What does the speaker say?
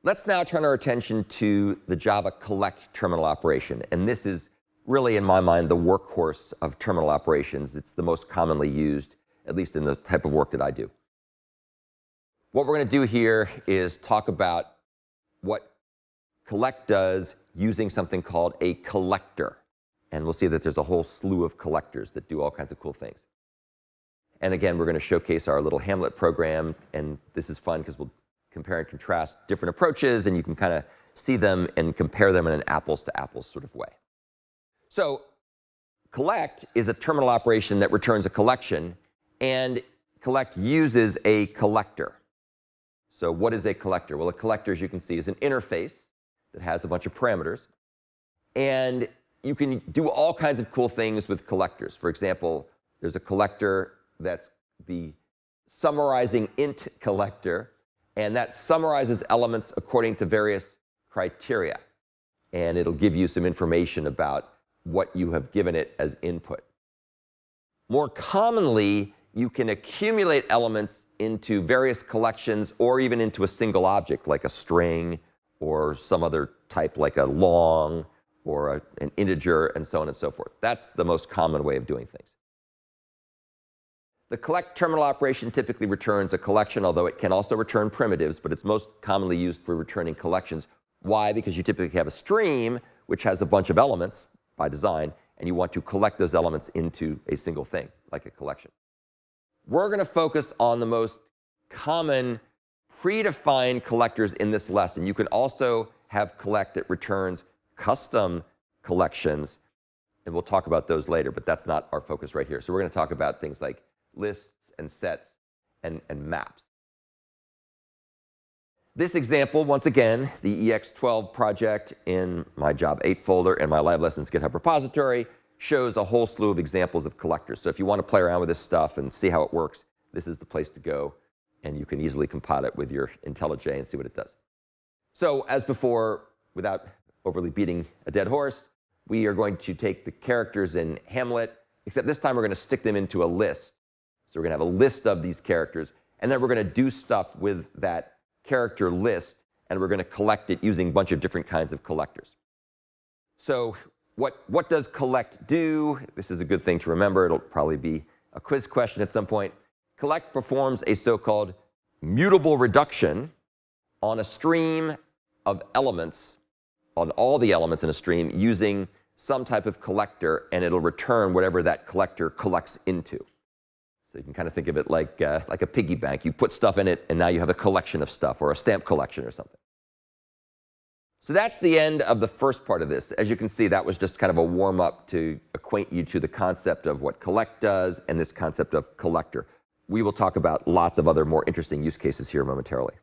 Let's now turn our attention to the Java collect terminal operation. And this is really, in my mind, the workhorse of terminal operations. It's the most commonly used, at least in the type of work that I do. What we're going to do here is talk about what collect does using something called a collector. And we'll see that there's a whole slew of collectors that do all kinds of cool things. And again, we're going to showcase our little Hamlet program. And this is fun because we'll compare and contrast different approaches, and you can kind of see them and compare them in an apples-to-apples sort of way. So collect is a terminal operation that returns a collection, and collect uses a collector. So what is a collector? Well, a collector, as you can see, is an interface that has a bunch of parameters. And you can do all kinds of cool things with collectors. For example, there's a collector that's the summarizing int collector, and that summarizes elements according to various criteria. And it'll give you some information about what you have given it as input. More commonly, you can accumulate elements into various collections or even into a single object, like a string or some other type, like a long or an integer, and so on and so forth. That's the most common way of doing things. The collect terminal operation typically returns a collection, although it can also return primitives, but it's most commonly used for returning collections. Why? Because you typically have a stream, which has a bunch of elements by design, and you want to collect those elements into a single thing, like a collection. We're going to focus on the most common predefined collectors in this lesson. You can also have collect that returns custom collections, and we'll talk about those later, but that's not our focus right here. So we're going to talk about things like lists and sets and maps. This example, once again, the EX12 project in my Job 8 folder and my Live Lessons GitHub repository, shows a whole slew of examples of collectors. So if you want to play around with this stuff and see how it works, this is the place to go, and you can easily compile it with your IntelliJ and see what it does. So as before, without overly beating a dead horse, we are going to take the characters in Hamlet, except this time we're going to stick them into a list. So we're going to have a list of these characters, and then we're going to do stuff with that character list, and we're going to collect it using a bunch of different kinds of collectors. So what does collect do? This is a good thing to remember. It'll probably be a quiz question at some point. Collect performs a so-called mutable reduction on a stream of elements, on all the elements in a stream, using some type of collector, and it'll return whatever that collector collects into. So you can kind of think of it like a piggy bank. You put stuff in it, and now you have a collection of stuff, or a stamp collection or something. So that's the end of the first part of this. As you can see, that was just kind of a warm-up to acquaint you to the concept of what collect does and this concept of collector. We will talk about lots of other more interesting use cases here momentarily.